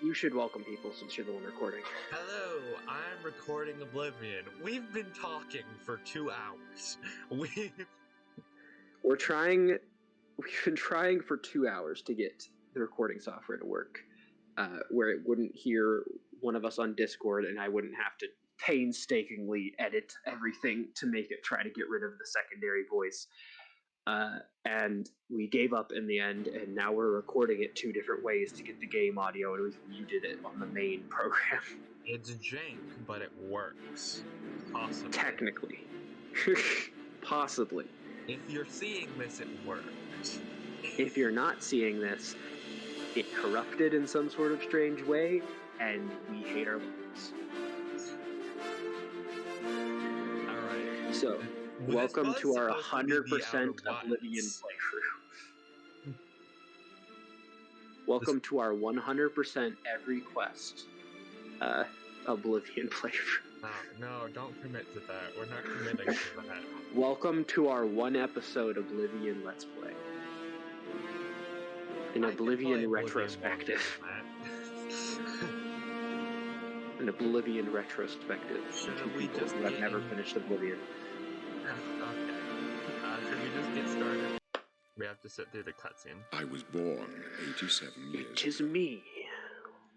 You should welcome people since you're the one recording. Hello, I'm recording Oblivion. We've been talking for 2 hours. We've been trying for 2 hours to get the recording software to work, where it wouldn't hear one of us on Discord and I wouldn't have to painstakingly edit everything to make it try to get rid of the secondary voice. And we gave up in the end, and now we're recording it 2 different ways to get the game audio, and we've muted it on the main program. It's jank, but it works. Possibly. Technically. Possibly. If you're seeing this, it works. If you're not seeing this, it corrupted in some sort of strange way, and we hate our lives. Alright. So, welcome to our 100% Oblivion playthrough. Welcome to our 100% every quest Oblivion playthrough. No, don't commit to that. We're not committing to that. Welcome to our 1 episode Oblivion Let's Play. An Oblivion retrospective. An Oblivion retrospective. Should we just I've never finished Oblivion. Okay. Should we just get started? We have to sit through the cutscene. I was born 87 years ago. 'Tis me.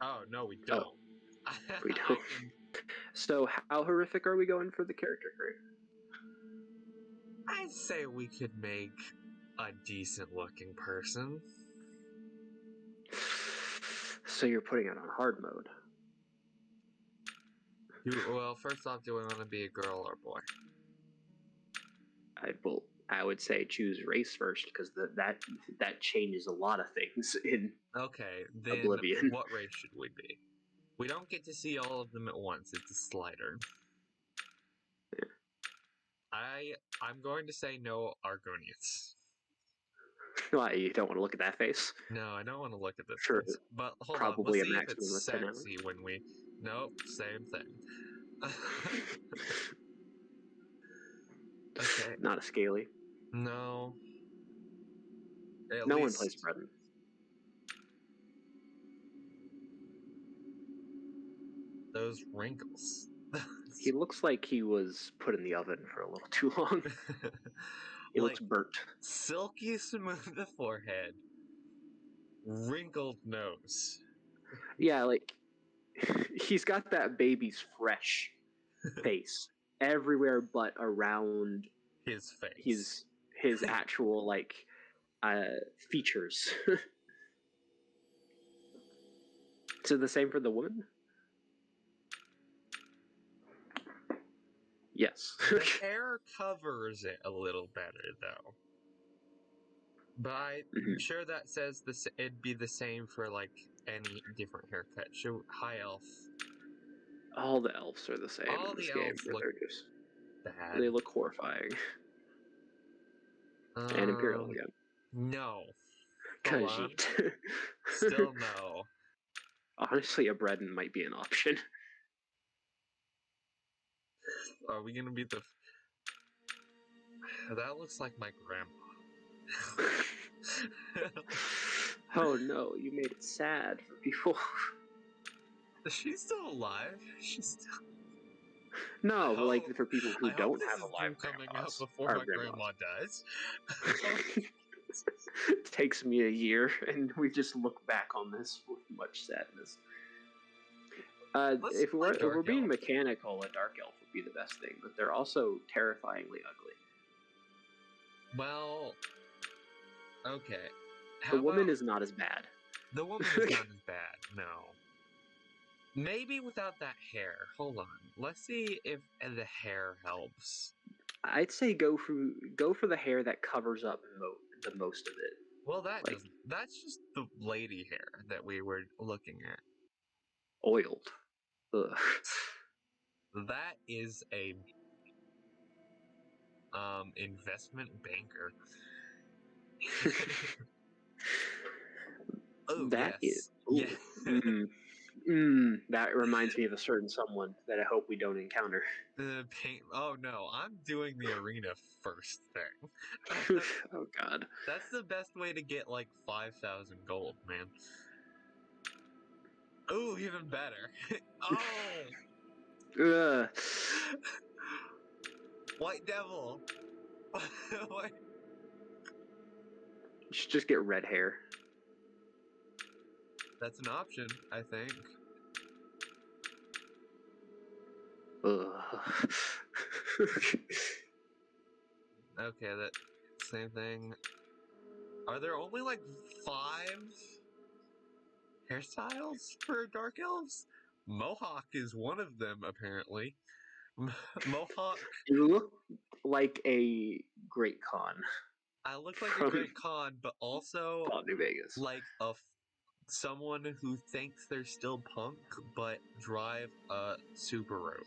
Oh, no, we don't. Oh, we don't. So, how horrific are we going for the character create? I'd say we could make a decent-looking person. So you're putting it on hard mode. Well, first off, do we want to be a girl or a boy? I would say choose race first, because that changes a lot of things in Okay, then Oblivion. What race should we be? We don't get to see all of them at once. It's a slider. Yeah. I'm going to say no Argonians. Why, you don't want to look at that face? No, I don't want to look at this Sure, face. But hold probably on, a let's see if maximum it's of 10 sexy when we... Nope, same thing. Okay. Not a scaly. No. No one plays Breton. Those wrinkles. He looks like he was put in the oven for a little too long. He looks burnt. Silky smooth forehead. Wrinkled nose. Yeah, like, he's got that baby's fresh face everywhere but around his face. His actual, like, features. So the same for the woman? Yes. The hair covers it a little better, though. But I'm sure that says it'd be the same for, like, any different haircut. So, high elf. All the elves are the same. All the elves look bad. They look horrifying. And Imperial again. No. Khajiit. Still no. Honestly, a Breton might be an option. Are we gonna be the... That looks like my grandma. Oh no, you made it sad for people. Is she still alive? She's still... No, but like for people who don't have a live coming grandmas, out before my grandma dies. It takes me a year, and we just look back on this with much sadness. If we're being mechanical, a dark elf would be the best thing, but they're also terrifyingly ugly. Well, okay. The woman is not as bad. The woman is not as bad, no. Maybe without that hair. Hold on. Let's see if the hair helps. I'd say go for the hair that covers up the most of it. Well, that's just the lady hair that we were looking at. Oiled. Ugh. That is a investment banker. Oh, that yes. is. That reminds me of a certain someone that I hope we don't encounter. Oh no, I'm doing the arena first thing. Oh god. That's the best way to get like 5,000 gold, man. Ooh, even better. Oh! Ugh. White Devil! What? You should just get red hair. That's an option, I think. Ugh. Okay, that same thing. Are there only like 5 hairstyles for dark elves? Mohawk is one of them, apparently. Mohawk. You look like a Great Khan I look like a from Great Khan, but also Fallout New Vegas. like someone who thinks they're still punk, but drive a Subaru.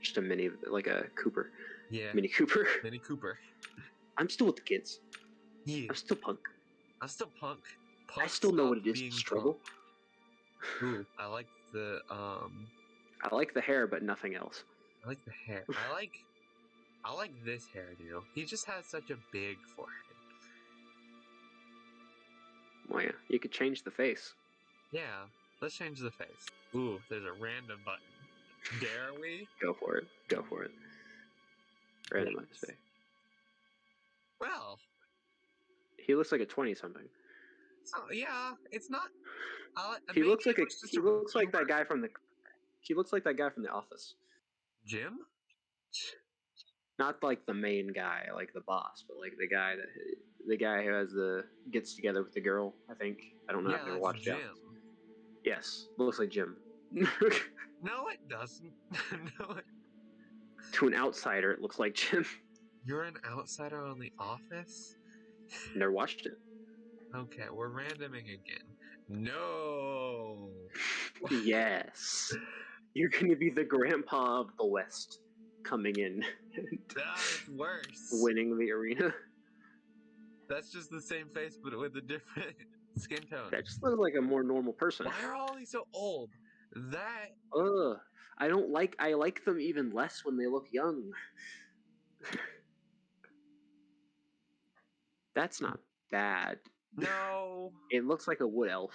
Just a mini, like a Cooper. Yeah, Mini Cooper. Mini Cooper. I'm still with the kids. Yeah, I'm still punk. I'm still punk. I still know what it is being to struggle. Punk. Ooh, I like the I like the hair, but nothing else. I like the hair. I like this hairdo. He just has such a big forehead. Well, yeah, you could change the face. Yeah, let's change the face. Ooh, there's a random button. Dare we? Go for it. Go for it. Randomize face. Well, he looks like a 20-something. So yeah, it's not. He looks like he looks like that guy from the. He looks like that guy from The Office. Jim? Not like the main guy, like the boss, but like the guy who has gets together with the girl. I think I don't know if I've ever watched Jim. Yes, looks like Jim. No, it doesn't. No. To an outsider, it looks like Jim. You're an outsider on The Office? Never watched it. Okay, we're randoming again. No. Yes. You're going to be the grandpa of the West coming in. That's worse. Winning the arena. That's just the same face, but with a different skin tone. That just looks like a more normal person. Why are all these so old? That. Ugh. I like them even less when they look young. That's not bad. No. It looks like a wood elf.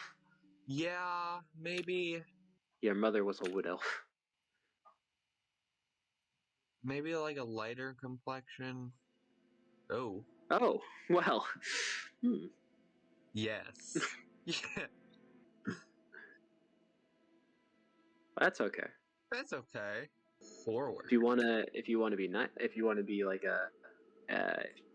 Yeah, maybe. Your mother was a wood elf. Maybe like a lighter complexion. Oh. Oh, well. Yes. Yeah. That's okay. That's okay. Forward. If you want to be like if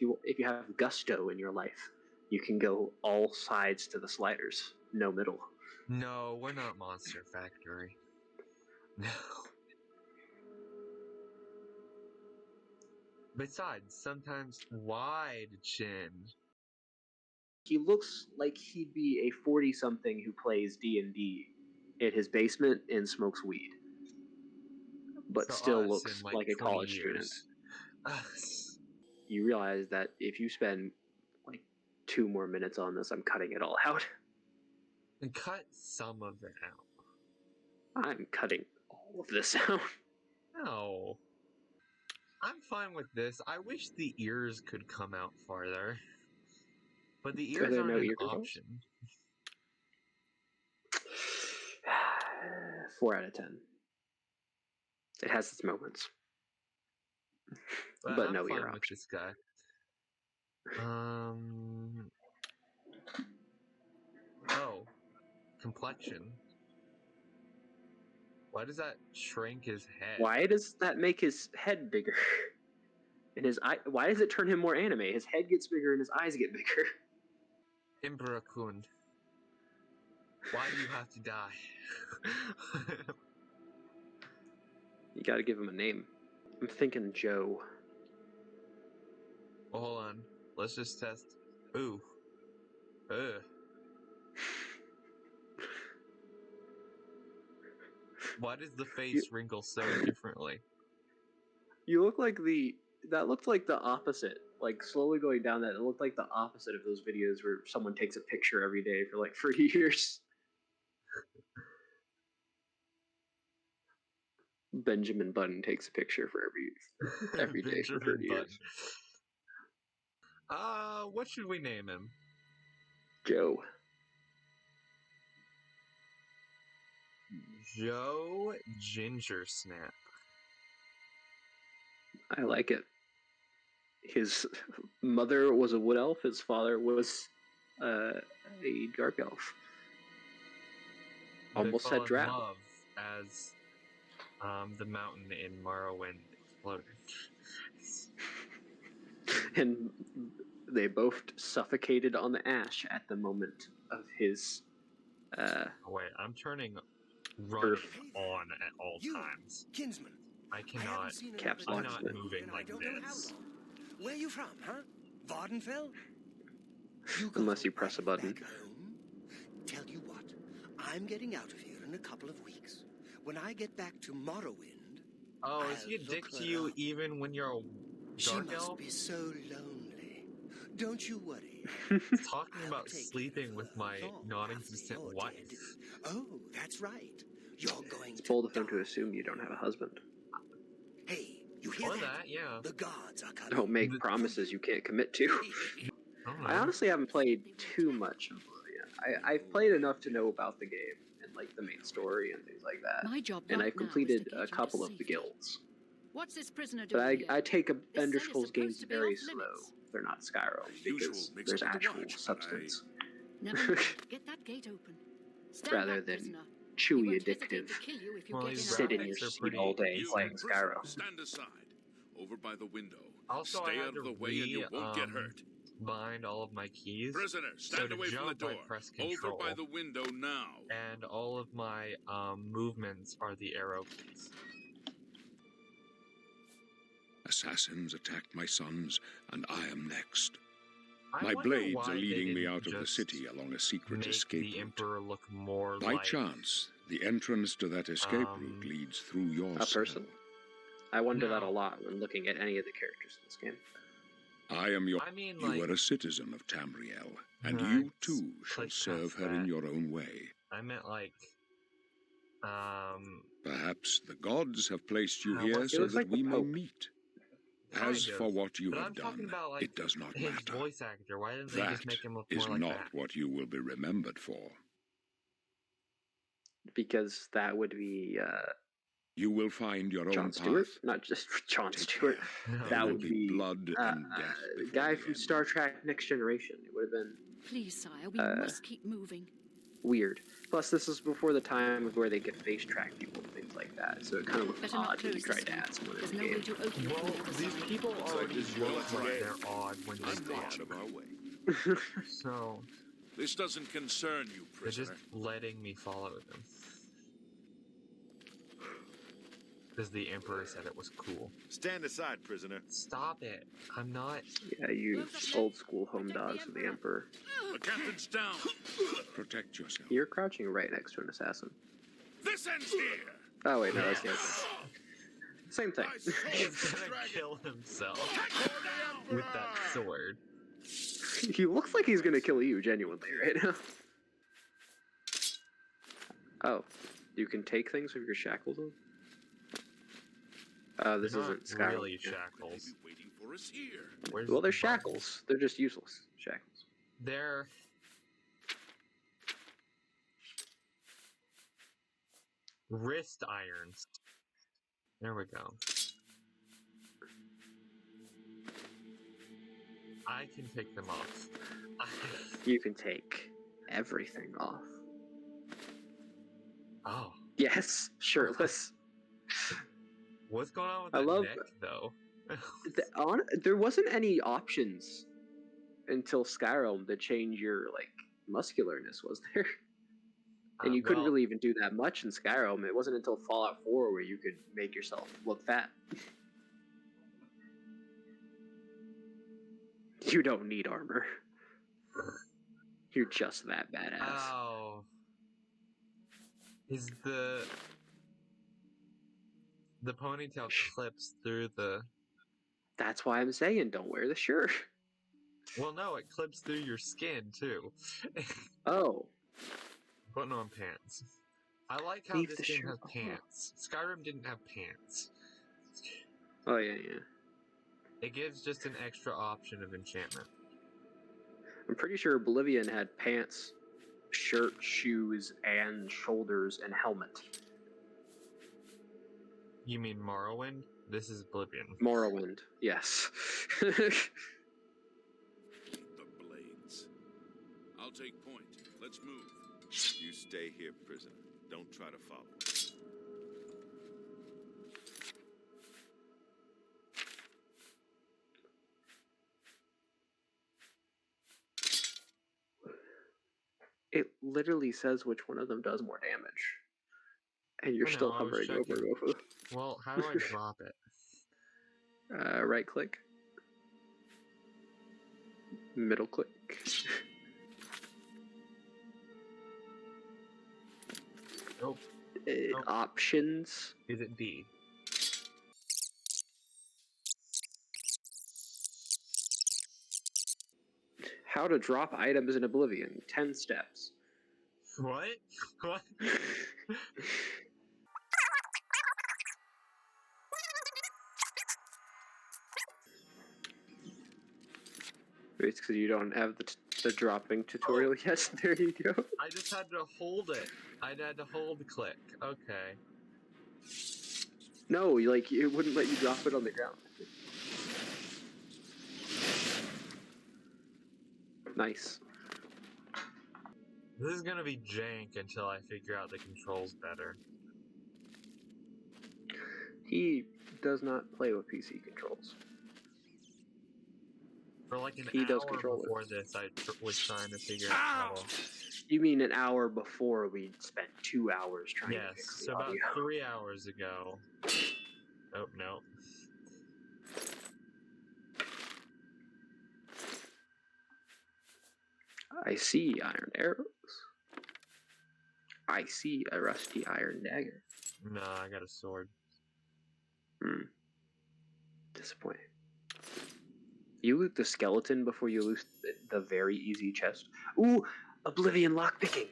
you have gusto in your life, you can go all sides to the sliders, no middle. No, we're not Monster Factory. No. Besides, sometimes wide chin. He looks like he'd be a 40-something who plays D&D in his basement and smokes weed, but still looks like a college student. You realize that if you spend like 2 more minutes on this, I'm cutting it all out. And cut some of it out. I'm cutting all of this out. No. I'm fine with this. I wish the ears could come out farther. But the ears aren't an option. 4 out of 10. It has its moments. But no ear option. With this guy. Oh. Complexion. Why does that shrink his head? Why does that make his head bigger? And his eye. Why does it turn him more anime? His head gets bigger and his eyes get bigger. Emperor-kun. Why do you have to die? You gotta give him a name. I'm thinking Joe. Well, hold on. Let's just test. Ooh. Ugh. Why does the face wrinkle so differently? You look like that looked like the opposite. Like slowly going down that, it looked like the opposite of those videos where someone takes a picture every day for like 3 years. Benjamin Button takes a picture for every day for 30 years. What should we name him? Joe. Joe Gingersnap. I like it. His mother was a wood elf. His father was a dark elf. Almost They had fall in drow. love as the mountain in Morrowind exploded. And they both suffocated on the ash at the moment of his Oh, wait, I'm turning running on at all times. Kinsman. I cannot. Caps I'm lock. not moving like this. Where you from, huh? Vardenfell? You Unless you press a button. back home? Tell you what, I'm getting out of here in a couple of weeks. When I get back to Morrowind, Oh, is he a I'll dick look to her you up. even when you're a She dark must elf? be so lonely. Don't you worry. Talking I'll about take care sleeping of with her my long non-existent after you're wife. dead. Oh, that's right. You're going It's to bold of them to die. assume you don't have a husband. Hey, you hear Or that? that, yeah. The guards are coming. Don't make promises you can't commit to. I don't know. I honestly haven't played too much of Oblivion. I've played enough to know about the game and like the main story and things like that. My job And right I've now is completed to get a you to couple of the safety. guilds. What's this prisoner But doing here? I take This Ender cell is Scrolls games supposed to be very off slow. limits. They're not Skyrim Usual because mix there's up with the actual watch, but substance Never mind. Get that gate open. Stand rather back, than prisoner. He chewy won't hesitate addictive. to kill you if you Well, get these in Sit in a your graphics are seat pretty all day You playing prisoner, Skyrim. stand aside. Over by the window. Also, Stay I had out of to the way and you won't get hurt. bind all of my keys. Prisoner, stand to away from the jump, I door. press Over control. by the window now. And all of my movements are the arrow keys. Assassins attacked my sons, and I am next. I My wonder blades why are they leading me didn't out of the just city along a secret make escape the route. Emperor look more By like chance, the entrance to that escape route leads through your A cell. person. I wonder that a No. lot when looking at any of the characters in this game. I am your... I mean, You like, are a citizen of Tamriel, and Nah, you it's too shall click serve past her in that. your own way. I meant like, Perhaps the gods have placed you Ah, here what's so looks that like the we may Pope. meet. Kind As of. for what you but have I'm talking done, about like it does not his matter. voice actor. Why didn't they That just make him look is more like not that? what you will be remembered for. Because that would be You will find your John own Stewart, path. not just John Take Stewart. care. No. There That will would be be blood and death before guy the from end. Star Trek Next Generation. It would have been Please, sire, we must keep moving. weird. Plus, this is before the time of where they could face track people and things like that, so it kind of looked Better not odd when you close tried this to one. add someone There's in no the way game. to open it Well, from the other these side. people already this look was like right. they're odd when they I'm talk. out of our way. So This doesn't concern you, they're just prisoner. letting me follow them. Because the Emperor said it was cool. Stand aside, prisoner. Stop it. I'm not. Yeah, you old school home dogs of the Emperor. The captain's down. Protect yourself. You're crouching right next to an assassin. This ends here. Oh wait, no, that's the other thing. Same thing. He's gonna kill himself with that sword. He looks like he's gonna kill you genuinely right now. Oh, you can take things with your shackles on? Oh, this They're not isn't Skyrim. really Yeah. shackles. Maybe waiting for us here. Where's Well, they're the button? shackles. They're just useless shackles. They're wrist irons. There we go. I can take them off. You can take everything off. Oh, Yes, shirtless. what's going on with I that love- neck, though? There wasn't any options until Skyrim to change your like muscularness, was there? And you couldn't well, really even do that much in Skyrim. It wasn't until Fallout 4 where you could make yourself look fat. You don't need armor. You're just that badass. Oh, is the ponytail clips through the? That's why I'm saying don't wear the shirt. Well, no, it clips through your skin too. Oh, Putting on pants. I like how Leave this the game shirt has on. pants. Skyrim didn't have pants. oh yeah. It gives just an extra option of enchantment. I'm pretty sure Oblivion had pants, shirt, shoes, and shoulders and helmet. You mean Morrowind? This is Oblivion. Morrowind, yes. The blades. I'll take point. Let's move. You stay here, prisoner. Don't try to follow. It literally says which one of them does more damage. And you're I know, still I was hovering over checking. both of Well, how do I drop it? them. Right click. Middle click. Nope. Nope. Options. Is it D? How to drop items in Oblivion. 10 steps. What? What? It's because you don't have the dropping tutorial yet. There you go. I just had to hold it. I had to hold click. Okay. No, it wouldn't let you drop it on the ground. Nice. This is gonna be jank until I figure out the controls better. He does not play with PC controls. For like an He does hour control it. before this, I was trying to figure out how to... You mean an hour before we spent 2 hours trying to fix Yes, the so about audio? 3 hours ago. Oh, no. I see iron arrows. I see a rusty iron dagger. No, I got a sword. Disappointing. You loot the skeleton before you loot the very easy chest. Ooh, Oblivion lockpicking.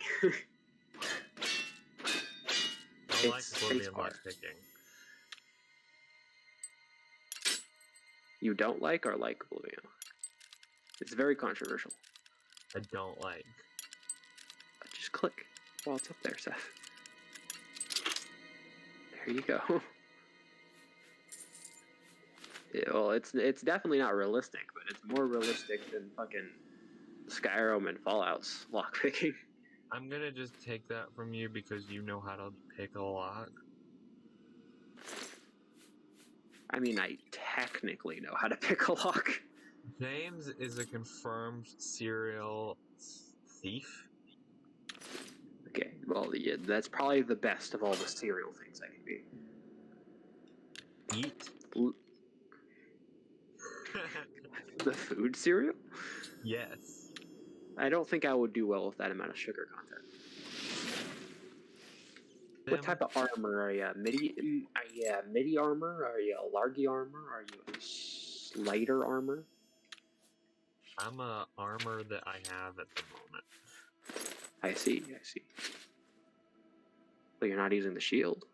I like It's Oblivion spacebar. lockpicking. You don't like or like Oblivion? It's very controversial. I don't like. Just click while it's up there, Seth. There you go. Yeah, well, it's definitely not realistic, but it's more realistic than fucking Skyrim and Fallout's lockpicking. I'm gonna just take that from you because you know how to pick a lock. I mean, I technically know how to pick a lock. James is a confirmed serial thief. Okay, well, yeah, that's probably the best of all the serial things I can be. Eat. The food cereal? Yes. I don't think I would do well with that amount of sugar content. What type of armor are you? Midi armor? Are you a largy armor? Are you a slider armor? I'm a armor that I have at the moment. I see. But you're not using the shield.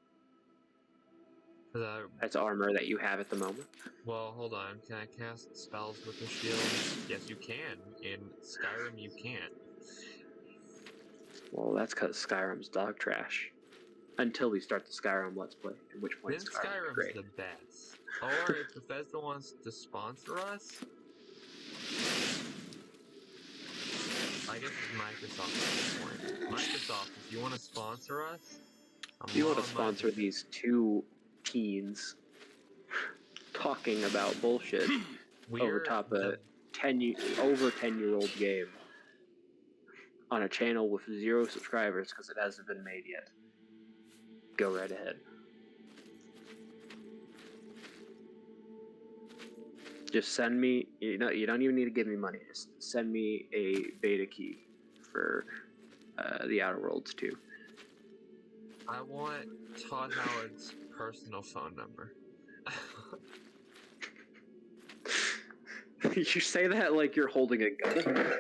That's armor that you have at the moment. Well, hold on. Can I cast spells with the shield? Yes, you can. In Skyrim, you can't. Well, that's because Skyrim's dog trash. Until we start the Skyrim Let's Play, at which point Then Skyrim's Skyrim's great. the best. Or if Bethesda wants to sponsor us, I guess it's Microsoft at this point. Microsoft, if you want to sponsor us, If you want to sponsor these two teens talking about bullshit over top a 10-year-old game on a channel with 0 subscribers because it hasn't been made yet, go right ahead. Just send me, you don't even need to give me money, just send me a beta key for the Outer Worlds 2. I want Todd Howard's personal phone number. You say that like you're holding a gun.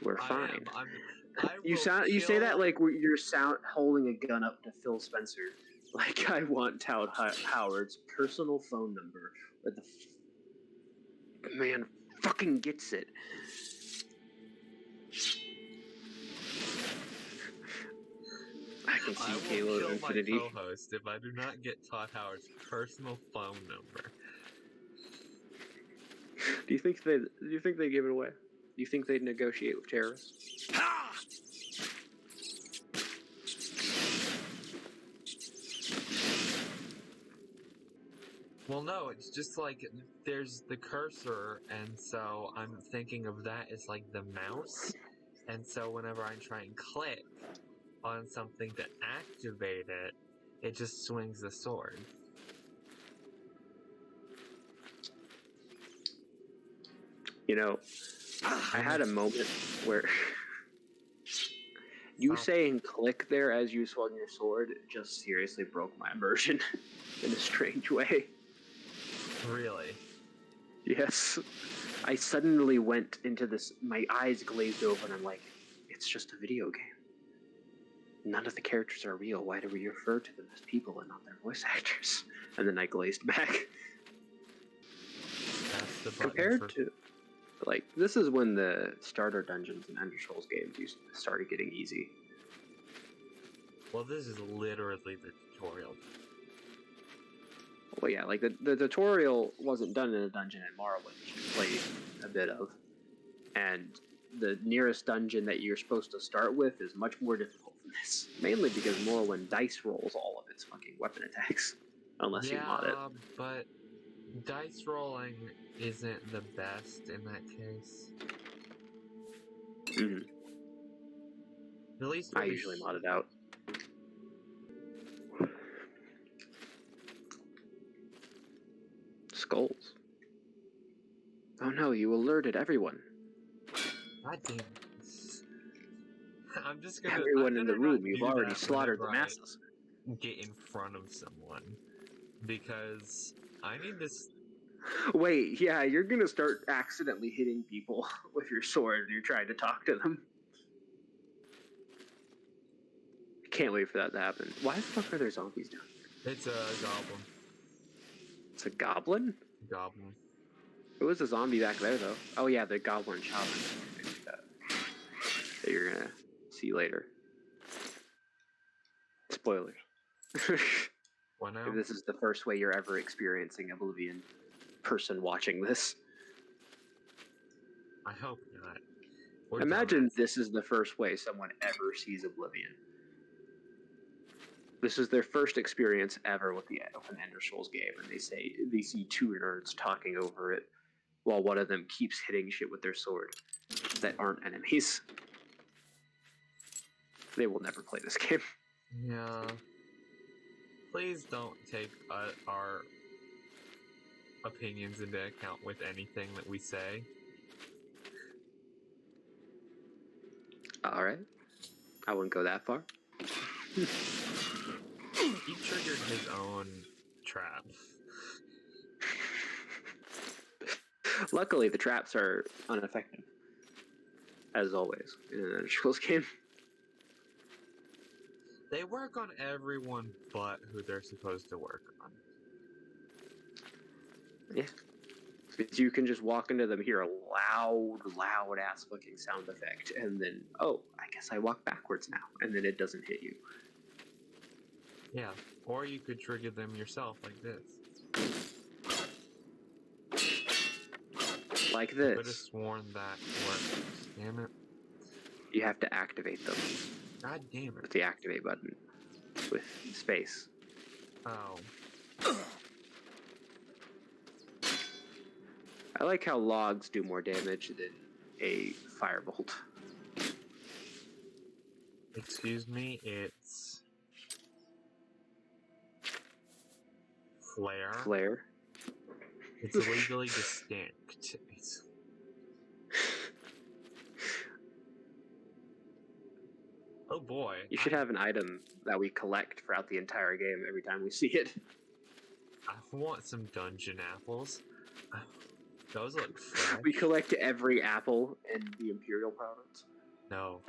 We're fine. You say that like you're holding a gun up to Phil Spencer. Like I want Todd Howard's personal phone number. Where the man fucking gets it. I Let's I see, will Halo kill Infinity. my co-host if I do not get Todd Howard's personal phone number. Do you think they give it away? Do you think they'd negotiate with terrorists? Well, no, it's just like there's the cursor, and so I'm thinking of that as like the mouse, and so whenever I try and click on something to activate it, it just swings the sword. You know, I had a moment where you saying click there as you swung your sword just seriously broke my immersion in a strange way. Really? Yes. I suddenly went into this, my eyes glazed over, and I'm like, it's just a video game. None of the characters are real. Why do we refer to them as people and not their voice actors? And then I glazed back. That's the button Compared to, like, this is when the starter dungeons and Ender Scrolls games started getting easy. Well, this is literally the tutorial. Well, yeah, like the tutorial wasn't done in a dungeon in Morrowind, which we played a bit of. And the nearest dungeon that you're supposed to start with is much more difficult than this. Mainly because Morrowind dice rolls all of its fucking weapon attacks. Unless you mod it. Yeah, but dice rolling isn't the best in that case. Mm-hmm. At least I usually mod it out. Skulls. Oh no, you alerted everyone. God damn it. I'm just gonna. Everyone I'm in the gonna room, not you've do already that slaughtered the whenever I masses. get in front of someone, because I need this. Wait, yeah, you're gonna start accidentally hitting people with your sword and you're trying to talk to them. Can't wait for that to happen. Why the fuck are there zombies down here? It's a goblin. It's a goblin? Goblin. It was a zombie back there, though. Oh yeah, the goblin shaman that you're gonna see later. Spoilers. What now? If this is the first way you're ever experiencing Oblivion, person watching this. I hope not. We're Imagine dumbasses. this is the first way someone ever sees Oblivion. This is their first experience ever with an Ender Scrolls game, and they see two nerds talking over it while one of them keeps hitting shit with their sword that aren't enemies. They will never play this game. Yeah. Please don't take our opinions into account with anything that we say. Alright. I wouldn't go that far. He triggered his own trap. Luckily, the traps are ineffective. As always, in an Ender Scrolls game. They work on everyone but who they're supposed to work on. Yeah. Because you can just walk into them, hear a loud ass fucking sound effect, and then, oh, I guess I walk backwards now, and then it doesn't hit you. Yeah, or you could trigger them yourself like this. Like I could have this. sworn that worked. Damn it. You have to activate them God damn with it. the activate button. With space. Oh. I like how logs do more damage than a firebolt. Excuse me, it's... Flare. Flare. It's legally distinct. It's... Oh boy. You should have an item that we collect throughout the entire game every time we see it. I want some dungeon apples. Those look fresh. We collect every apple in the Imperial Province. No.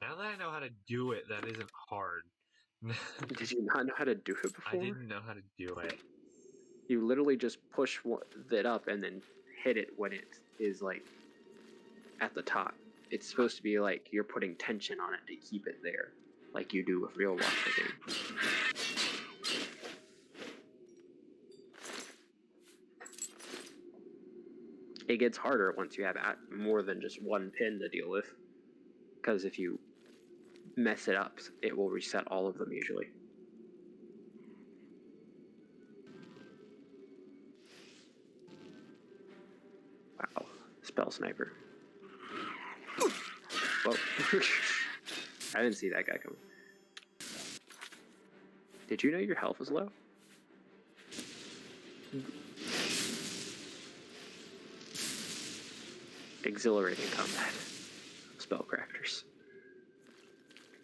Now that I know how to do it, that isn't hard. Did you not know how to do it before? I didn't know how to do it. You literally just push it up and then hit it when it is like at the top. it's supposed to be like you're putting tension on it to keep it there, like you do with real lockpicking. It gets harder once you have more than just one pin to deal with, because if you mess it up, it will reset all of them usually. Wow, spell sniper. Whoa. I didn't see that guy coming. Did you know your health was low? Exhilarating combat. Spellcrafters.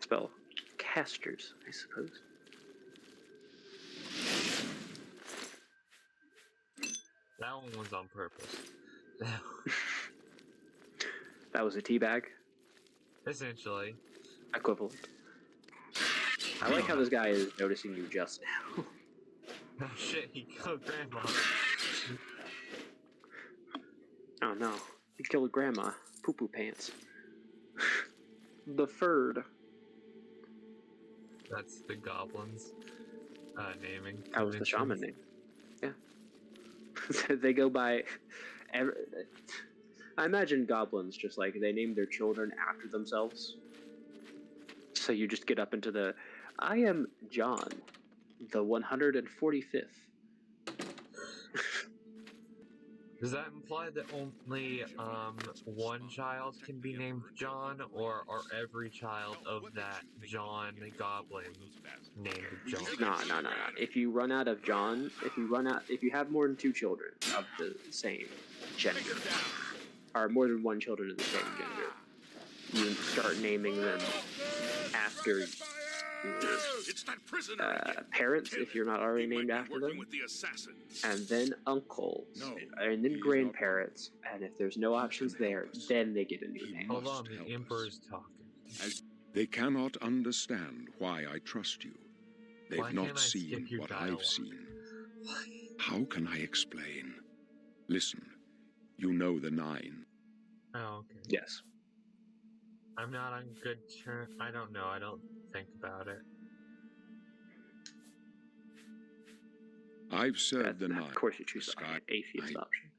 Spellcasters, I suppose. That one was on purpose. That was a teabag? Essentially. Equivalent. I like how this guy is noticing you just now. Oh shit, he killed Grandma. Oh no, he killed Grandma. Poo-poo pants. The third. That's the goblins' naming. That was the shaman conventions. name. Yeah. They go by... I imagine goblins just like, they name their children after themselves. So you just get up into the... I am John, the 145th. Does that imply that only one child can be named John, or are every child of that John goblin named John? No. If you run out of John, if you have more than 2 children of the same gender, or more than 1 children of the same gender, you start naming them after parents, if you're not already named after them, and then uncles, and then grandparents, and if there's no options there, then they get a new name. Hold on, the Emperor's talking. They cannot understand why I trust you. They've Why can't not I seen skip your what dialogue? I've seen. How can I explain? Listen, you know the 9. Oh, okay. Yes. I'm not on good terms. I don't know. I don't think about it. I've served the 9. Of course you choose the Sky- atheist option.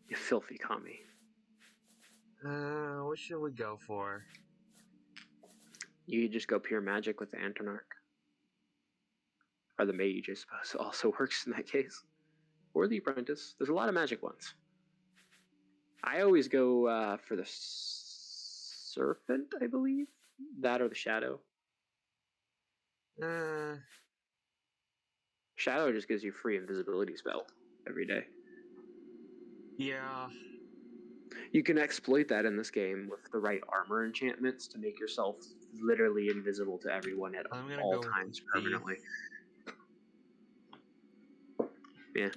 You filthy commie. What should we go for? You could just go pure magic with the Antonarch. Or the mage, I suppose, also works in that case. Or the apprentice. There's a lot of magic ones. I always go for the serpent, I believe. That or the shadow. Shadow just gives you free invisibility spell every day. Yeah. You can exploit that in this game with the right armor enchantments to make yourself literally invisible to everyone at all times permanently. Yeah.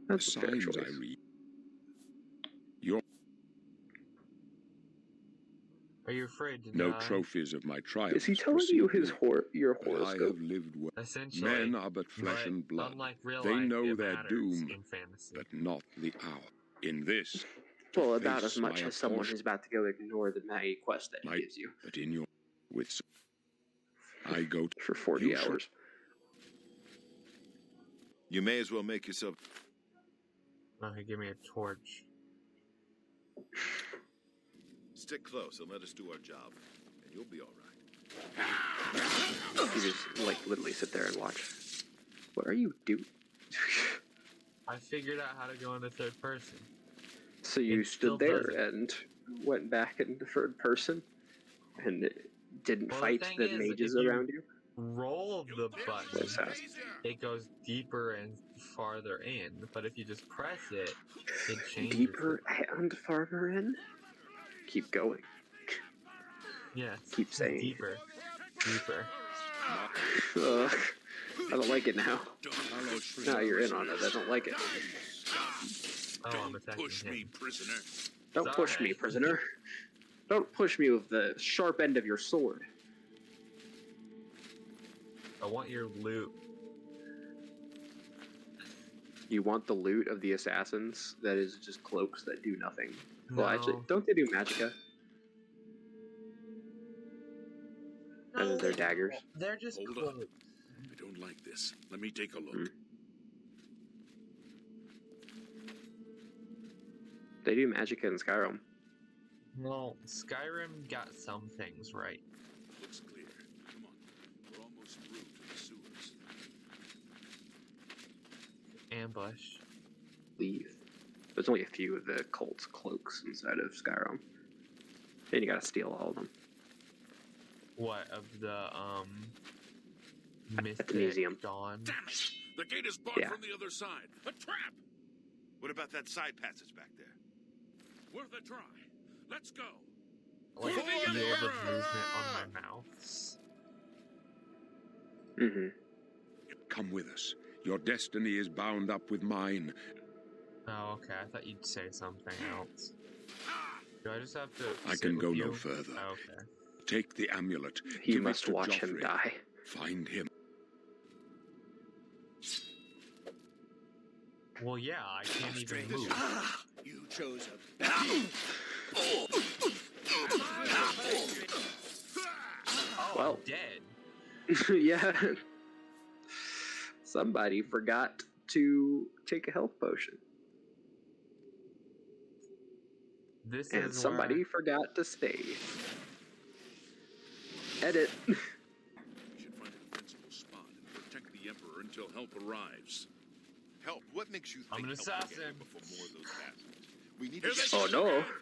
That's a fair Signs choice. I read. Your Are you afraid to no die? trophies of my trials. Is he telling you precede me. your But I horoscope? have lived well. Essentially. Men are but flesh but and blood. Unlike real They life, know it their matters doom, in fantasy. but not the hour. In this, Well, to about face as much my as someone appalling- who's about to go ignore the Maggie quest that My- he gives you but in your with I go to for 40 You should- hours. You may as well make yourself. Okay, give me a torch. Stick close and let us do our job, and you'll be all right. You just like literally sit there and watch. What are you doing? I figured out how to go into third person. So you It still stood there doesn't. and went back into third person and didn't Well, the fight thing the is, mages if you- around you? Roll the button, sad. it goes deeper and farther in. But if you just press it, it changes. Deeper and farther in? Keep going. Yes. Keep saying. Deeper. Deeper. Ugh, I don't like it now. Now you're in on it. I don't like it. Oh, I'm attacking Push him. me, prisoner. Don't push me, Sorry. prisoner. Don't push me with the sharp end of your sword. I want your loot. You want the loot of the assassins that is just cloaks that do nothing. Well, actually, No. don't they do magicka? No, As their daggers. They're just Hold close. up. I don't like this. Let me take a look. Hmm. They do magicka in Skyrim. Well, Skyrim got some things right. Looks clear. Come on. We're almost through to the sewers. Ambush. Leave. There's only a few of the cult's cloaks inside of Skyrim. And you gotta steal all of them. What, of the, At Mystic the museum. Dawn? Damn it! The gate is barred Yeah. from the other side. A trap! What about that side passage back there? Worth a try. Let's go. Like, For the feel the Emperor! movement on my mouth. Mm-hmm. Come with us. Your destiny is bound up with mine. Oh, okay, I thought you'd say something else. Ah! Do I just have to I sit can with go you? no further. Oh, okay. Take the amulet. You Give it must to watch him Joffrey. die. Find him. Well, yeah, I can't even Strange. move. Ah, you chose a battle. Oh, Well. I'm dead. Yeah. Somebody forgot to take a health potion. This And is somebody where... forgot to save. Edit. We should find a defensible spot and protect the Emperor until help arrives. Help? What makes you I'm think an help will get assassin. here before more of those bastards? We need Here to they get Oh, you no. out of here.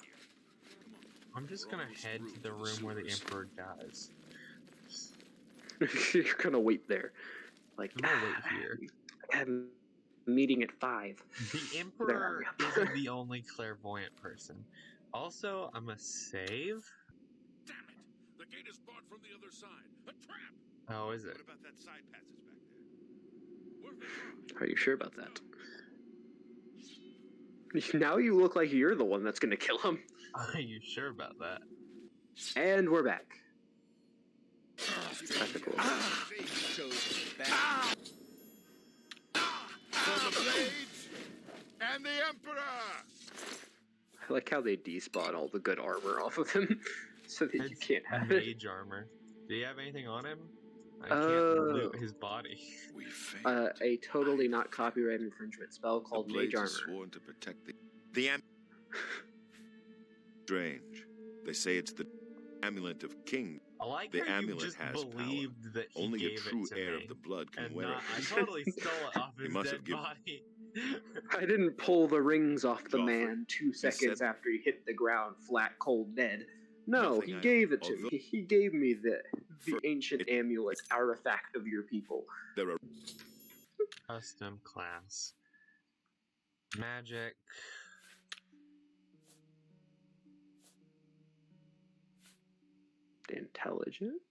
Come on. I'm just We're gonna almost head through to the room where the sewers. Emperor dies. You're gonna wait there. Like, I'm gonna wait here. I have a meeting at 5. The Emperor isn't the only clairvoyant person. Also, I'm gonna save. Damn it! The gate is barred from the other side. A trap! Oh, is it? What about that side passage back there? Worth a try. Are you sure about that? Now you look like you're the one that's gonna kill him. Are you sure about that? And we're back. Ah, you chose a battle. For the blades and the Emperor! I like how they despawn all the good armor off of him, so that you It's can't have it. mage armor. Do you have anything on him? I Oh. can't loot his body. We failed. A totally not copyright infringement spell called the Mage blades are Armor. sworn to protect the Strange. They say it's the amulet of king. I like The how you amulet just has believed that he Only a gave true it to heir me. of the blood can And wear not, I it. totally stole it off He his must dead have given- body. I didn't pull the rings off the Joffrey, man 2 seconds said- after he hit the ground flat, cold, dead. No, Nothing he I- gave it to although- me. He gave me the For- ancient it- amulet artifact of your people. There are Custom class. Magic. Intelligence?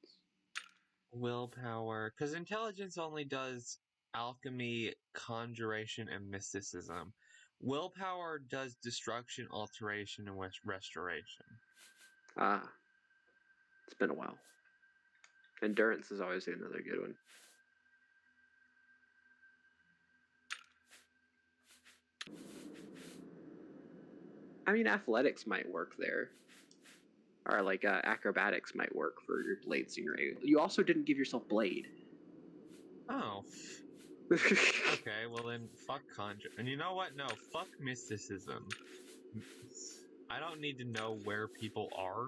Willpower. Because intelligence only does alchemy, conjuration, and mysticism. Willpower does destruction, alteration, and restoration. Ah. It's been a while. Endurance is always another good one. I mean, athletics might work there. Or like acrobatics might work for your blade singer. You also didn't give yourself blade. Oh. Okay, well then, fuck conjure. And you know what? No, fuck mysticism. I don't need to know where people are.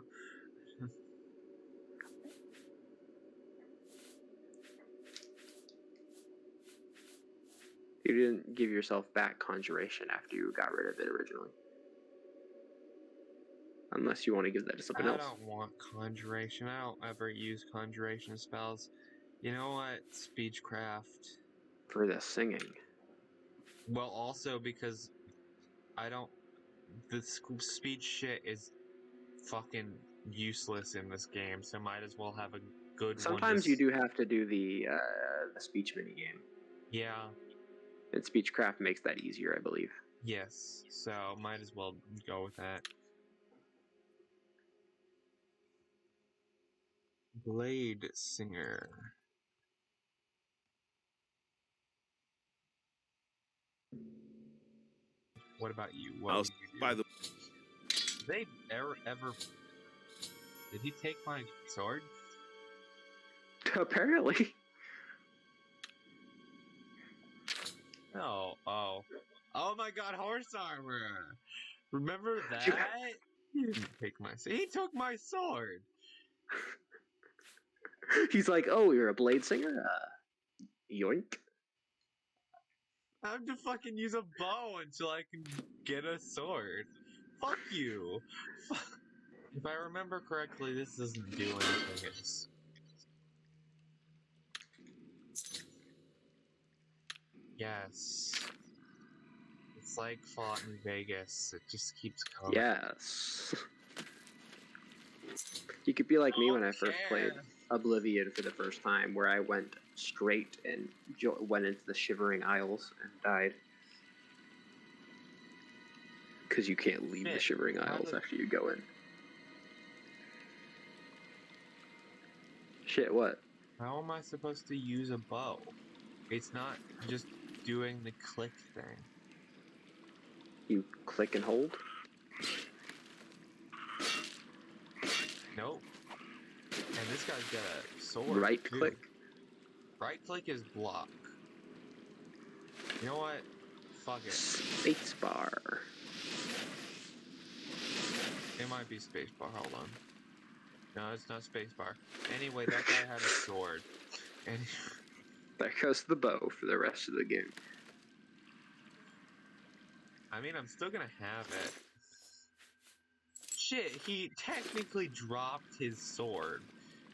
You didn't give yourself back conjuration after you got rid of it originally. Unless you want to give that to something I else. don't want conjuration. I don't ever use conjuration spells. You know what? Speechcraft. For the singing. Well, also because I don't. The speech shit is fucking useless in this game, so might as well have a good one. Sometimes you do have to do the speech minigame. Yeah. And Speechcraft makes that easier, I believe. Yes. So might as well go with that. Blade Singer. What about you? What I'll would you do? by the Did they ever... Did he take my sword? Apparently. No. Oh. Oh my god, horse armor! Remember that? You- He didn't take my sword. He took my sword! He's like, oh, you're a blade singer? Yoink. I have to fucking use a bow until I can get a sword. Fuck you! If I remember correctly, this doesn't do anything. It's... Yes. It's like Fallout in Vegas. It just keeps coming. Yes. You could be like me when I first played Oblivion for the first time, where I went straight and went into the Shivering Isles and died. Because you can't leave the Shivering Isles after you go in. Shit, what? How am I supposed to use a bow? It's not just doing the click thing. You click and hold? Nope. And this guy's got a sword. Right too. click? Right click is block. You know what? Fuck it. Spacebar. It might be spacebar. Hold on. No, it's not spacebar. Anyway, that guy had a sword. And There goes the bow for the rest of the game. I mean, I'm still gonna have it. Shit, he technically dropped his sword,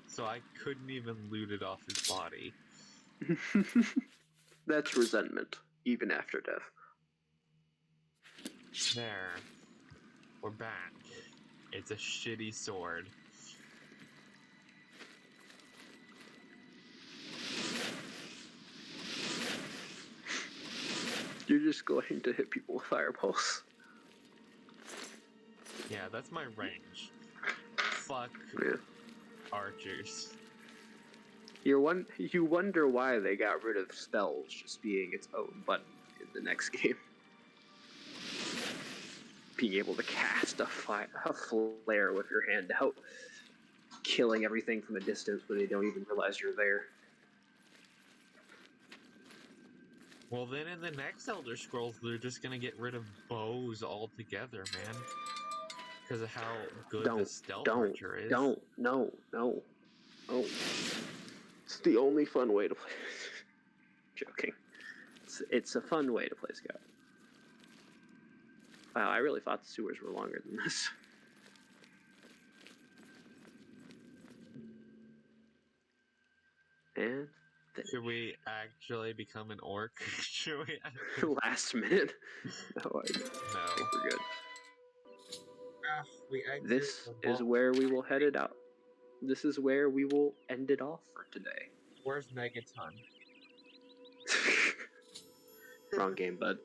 so I couldn't even loot it off his body. That's resentment, even after death. There. We're back. It's a shitty sword. You're just going to hit people with fireballs. Yeah, that's my range. Fuck Yeah. archers. You wonder why they got rid of spells just being its own button in the next game. Being able to cast a flare with your hand out, killing everything from a distance where they don't even realize you're there. Well, then in the next Elder Scrolls, they're just gonna get rid of bows altogether, man. Because of how good the stealth archer is. No. It's the only fun way to play. Joking. It's a fun way to play Scout. Wow, I really thought the sewers were longer than this. And Should we actually become an orc? Should we? last minute. No, I think No. we're good. We exited This the is vault. where we will head it out. This is where we will end it off for today. Where's Megaton? Wrong game, bud.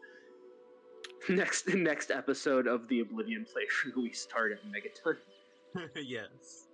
Next episode of the Oblivion playthrough, we start at Megaton. Yes.